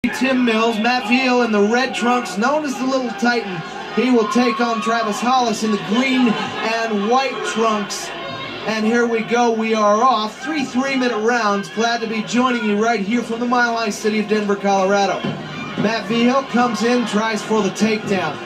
Tim Mills, Matt Vigil in the red trunks, known as the Little Titan. He will take on Travis Hollis in the green and white trunks. And here we go, we are off. 3 3-minute rounds. Glad to be joining you right here from the Mile High City of Denver, Colorado. Matt Vigil comes in, tries for the takedown.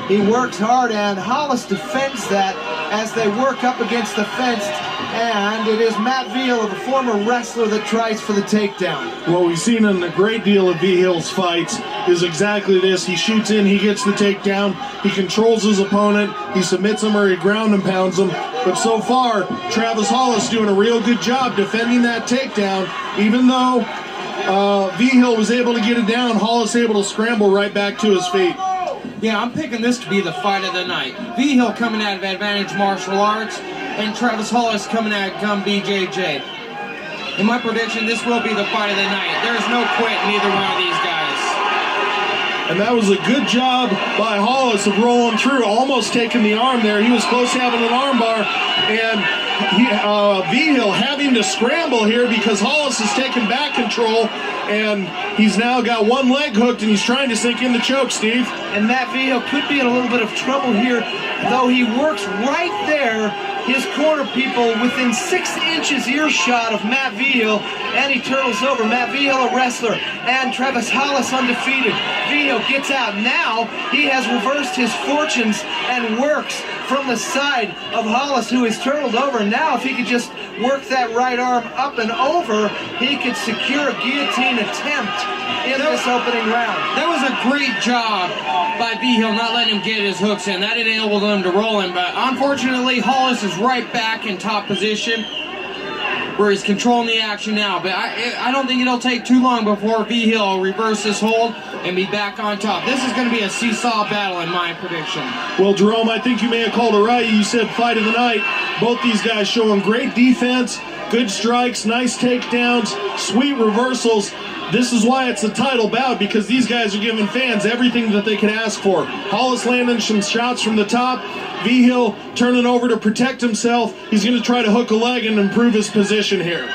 He works hard, and Hollis defends that as they work up against the fence. And it is Matt Vigil, the former wrestler, that tries for the takedown. What we've seen in a great deal of Vigil's fights is exactly this. He shoots in, he gets the takedown, he controls his opponent, he submits him or he ground and pounds him. But so far, Travis Hollis doing a real good job defending that takedown. Even though Vigil was able to get it down, Hollis able to scramble right back to his feet. Yeah, I'm picking this to be the fight of the night. Vigil coming out of Advantage Martial Arts, and Travis Hollis coming out of BJJ. In my prediction, this will be the fight of the night. There's no quitting either one of these guys. And that was a good job by Hollis of rolling through, almost taking the arm there. He was close to having an arm bar, and Vigil having to scramble here because Hollis has taken back control, and he's now got one leg hooked, and he's trying to sink in the choke, Steve. And Matt Vigil could be in a little bit of trouble here, though he works right there. His corner people within 6 inches earshot of Matt Vigil, and he turtles over. Matt Vigil, a wrestler, and Travis Hollis undefeated. Vigil gets out. Now he has reversed his fortunes and works from the side of Hollis, who is turtled over. Now if he could just work that right arm up and over, he could secure a guillotine attempt in this opening round. That was a great job by Vigil not letting him get his hooks in. That enabled him to roll him, but unfortunately Hollis is right back in top position where he's controlling the action now. But I don't think it'll take too long before Vigil will reverse this hold and be back on top. This is going to be a seesaw battle in my prediction. Well, Jerome, I think you may have called it right. You said fight of the night. Both these guys showing great defense, good strikes, nice takedowns, sweet reversals. This is why it's a title bout, because these guys are giving fans everything that they can ask for. Hollis landing some shots from the top. Vigil turning over to protect himself. He's going to try to hook a leg and improve his position here.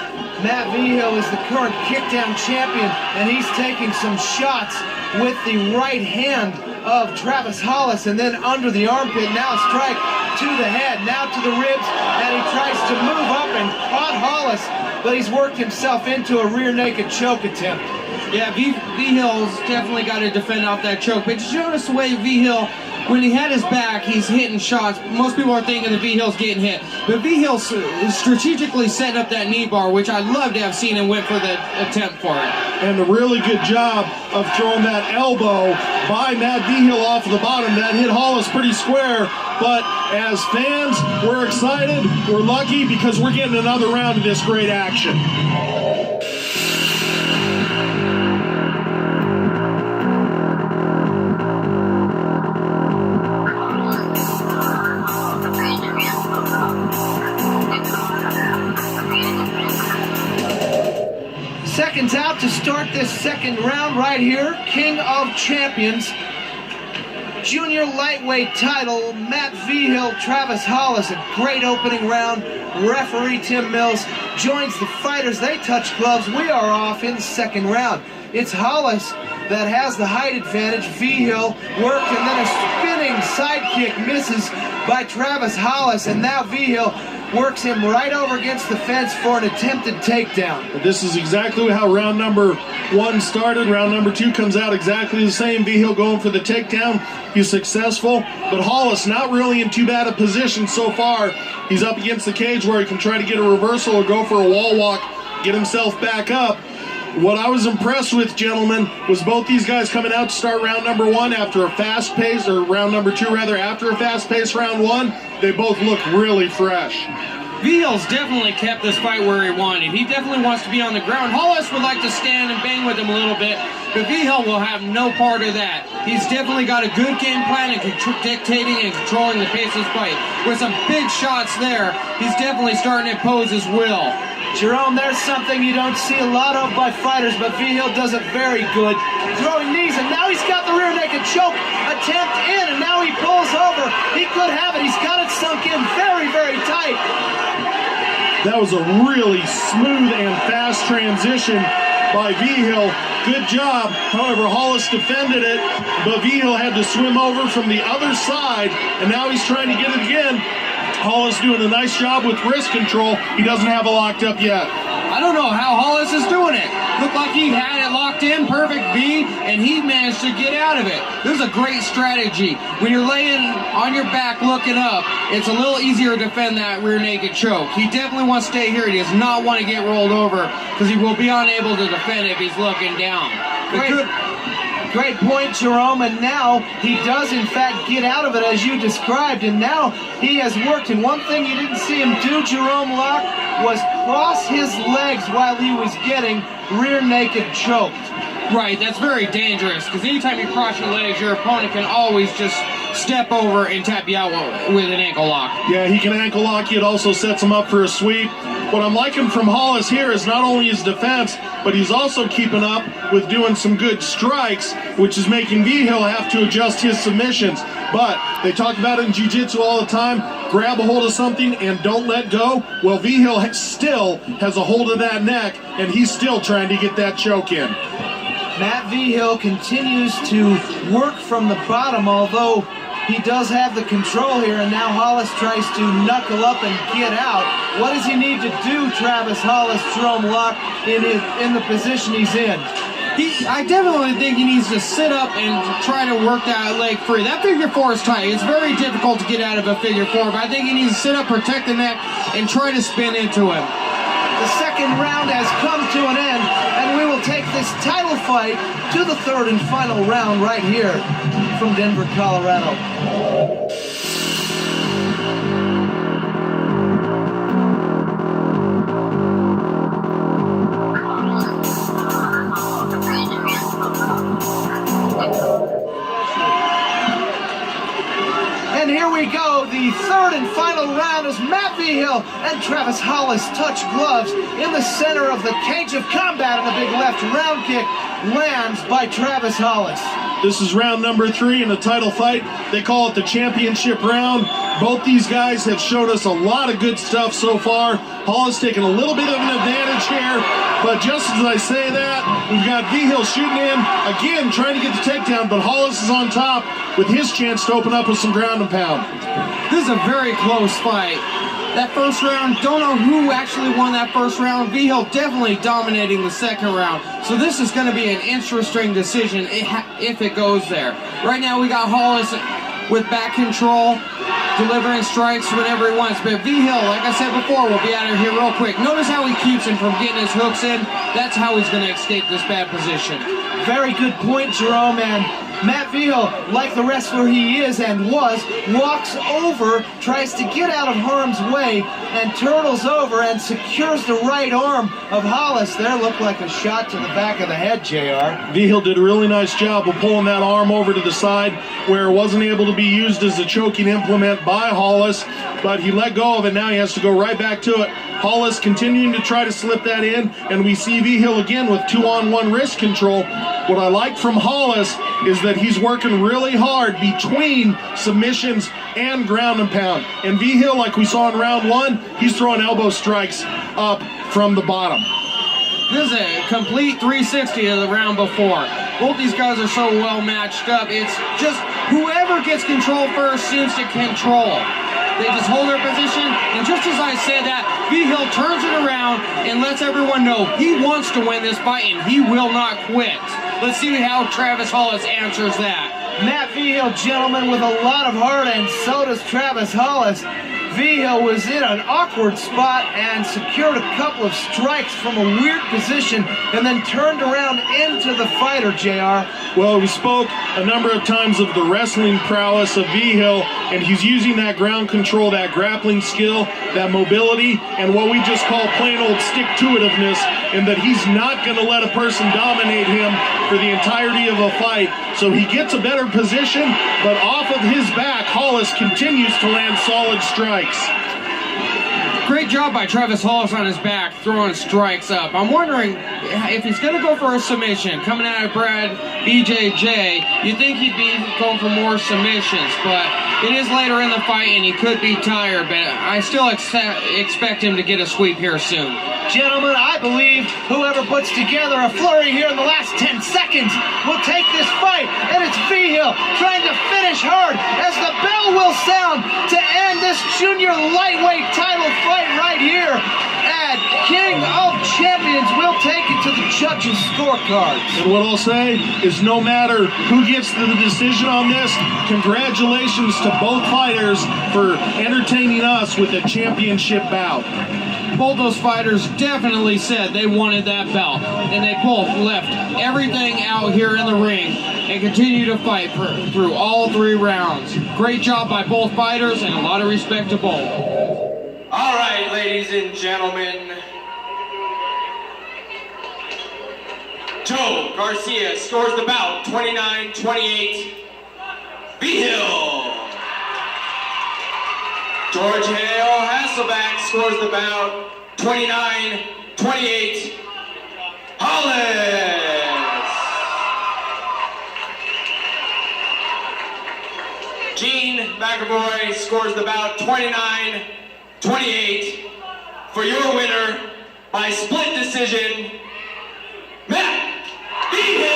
Matt Vigil is the current kickdown champion, and he's taking some shots with the right hand of Travis Hollis, and then under the armpit. Now a strike to the head, now to the ribs, and he tries to move up and caught Hollis, but he's worked himself into a rear naked choke attempt. Yeah, Vigil's definitely got to defend off that choke, but did you notice the way Vigil, when he had his back, he's hitting shots. Most people are thinking that Vigil's getting hit, but Vigil's strategically setting up that knee bar, which I'd love to have seen him went for the attempt for it. And a really good job of throwing that elbow by Matt Vigil off the bottom. That hit Hollis pretty square, but as fans, we're excited, we're lucky, because we're getting another round of this great action. Seconds out to start this second round right here. King of Champions, junior lightweight title, Matt Vigil, Travis Hollis. A great opening round. Referee Tim Mills joins the fighters. They touch gloves. We are off in the second round. It's Hollis that has the height advantage. Vigil worked, and then a spinning sidekick misses by Travis Hollis, and now Vigil works him right over against the fence for an attempted takedown. This is exactly how round number 1 started. Round number 2 comes out exactly the same. Vigil going for the takedown. He's successful, but Hollis not really in too bad a position so far. He's up against the cage where he can try to get a reversal or go for a wall walk, get himself back up. What I was impressed with, gentlemen, was both these guys coming out to start round number 1 after a fast pace, or round number 2 rather, after a fast pace round 1. They both look really fresh. Vigil's definitely kept this fight where he wanted. He definitely wants to be on the ground. Hollis would like to stand and bang with him a little bit, but Vigil will have no part of that. He's definitely got a good game plan and dictating and controlling the pace of his fight. With some big shots there, he's definitely starting to impose his will. Jerome, there's something you don't see a lot of by fighters, but Vigil does it very good. Throwing knees, and now he's got the rear naked choke attempt in, and now he pulls over. He could have it. He's got it sunk in very, very tight. That was a really smooth and fast transition by Vigil. Good job. However, Hollis defended it, but Vigil had to swim over from the other side, and now he's trying to get it again. Hollis doing a nice job with wrist control. He doesn't have it locked up yet. I don't know how Hollis is doing it. Looked like he had it locked in, perfect V, and he managed to get out of it. This is a great strategy. When you're laying on your back looking up, it's a little easier to defend that rear naked choke. He definitely wants to stay here. He does not want to get rolled over because he will be unable to defend it if he's looking down. Great point, Jerome, and now he does in fact get out of it as you described, and now he has worked, and one thing you didn't see him do, Jerome Locke, was cross his legs while he was getting rear naked choked. Right, that's very dangerous, because anytime you cross your legs, your opponent can always just step over and tap you out with an ankle lock. Yeah, he can ankle lock you. It also sets him up for a sweep. What I'm liking from Hollis here is not only his defense, but he's also keeping up with doing some good strikes, which is making Vigil have to adjust his submissions. But they talk about it in jiu-jitsu all the time, grab a hold of something and don't let go. Well, Vigil still has a hold of that neck, and he's still trying to get that choke in. Matt Vigil continues to work from the bottom, although he does have the control here, and now Hollis tries to knuckle up and get out. What does he need to do, Travis Hollis, Jerome Locke, in the position he's in? I definitely think he needs to sit up and try to work that leg free. That figure four is tight. It's very difficult to get out of a figure four, but I think he needs to sit up, protect the neck, and try to spin into him. The second round has come to an end, and we will take this title fight to the third and final round right here from Denver, Colorado. And here we go, the third and final round as Matt Vigil and Travis Hollis touch gloves in the center of the cage of combat, and a big left round kick lands by Travis Hollis. This is round number 3 in a title fight. They call it the championship round. Both these guys have showed us a lot of good stuff so far. Hollis taking a little bit of an advantage here, but just as I say that, we've got Vigil shooting in, again trying to get the takedown, but Hollis is on top with his chance to open up with some ground and pound. This is a very close fight. That first round, don't know who actually won that first round. Vigil definitely dominating the second round. So this is going to be an interesting decision if it goes there. Right now we got Hollis with back control, delivering strikes whenever he wants. But Vigil, like I said before, will be out of here real quick. Notice how he keeps him from getting his hooks in. That's how he's going to escape this bad position. Very good point, Jerome, and Matt Vigil, like the wrestler he is and was, walks over, tries to get out of harm's way, and turtles over and secures the right arm of Hollis. There looked like a shot to the back of the head, JR. Vigil did a really nice job of pulling that arm over to the side where it wasn't able to be used as a choking implement by Hollis, but he let go of it. Now he has to go right back to it. Hollis continuing to try to slip that in, and we see Vigil again with 2-on-1 wrist control. What I like from Hollis is that he's working really hard between submissions and ground and pound. And Vigil, like we saw in round 1, he's throwing elbow strikes up from the bottom. This is a complete 360 of the round before. Both these guys are so well matched up. It's just whoever gets control first seems to control. They just hold their position, and just as I said that, Vigil turns it around and lets everyone know he wants to win this fight and he will not quit. Let's see how Travis Hollis answers that. Matt Vigil, gentlemen, with a lot of heart, and so does Travis Hollis. Vigil was in an awkward spot and secured a couple of strikes from a weird position and then turned around into the fighter, JR. Well, we spoke a number of times of the wrestling prowess of Vigil, and he's using that ground control, that grappling skill, that mobility, and what we just call plain old stick-to-itiveness, in that he's not going to let a person dominate him for the entirety of a fight. So he gets a better position, but off of his back, Hollis continues to land solid strikes. Great job by Travis Hollis on his back, throwing strikes up. I'm wondering if he's going to go for a submission. Coming out of Brad BJJ, you'd think he'd be going for more submissions, but It is later in the fight, and he could be tired, but I still expect him to get a sweep here soon. Gentlemen, I believe whoever puts together a flurry here in the last 10 seconds will take this fight. And it's Vigil trying to finish hard as the bell will sound to end this junior lightweight title fight right here. And King of Champions will take it to the judges' scorecards. And what I'll say is no matter who gets the decision on this, congratulations to both fighters for entertaining us with a championship bout. Both those fighters definitely said they wanted that belt, and they both left everything out here in the ring and continue to fight through all 3 rounds. Great job by both fighters, and a lot of respect to both. All right, ladies and gentlemen. Joe Garcia scores the bout 29-28. Vigil. George Hale Hasselback scores the bout 29-28. Hollis. Gene McAvoy scores the bout 29-28. For your winner by split decision, Matt Vigil.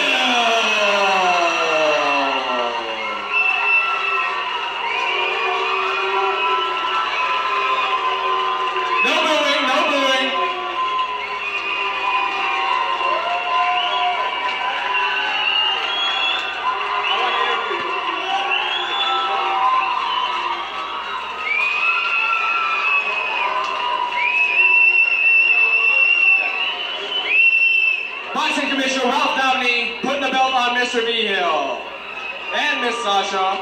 Boxing Commissioner Ralph Downey putting the belt on Mr. Vigil and Miss Sasha.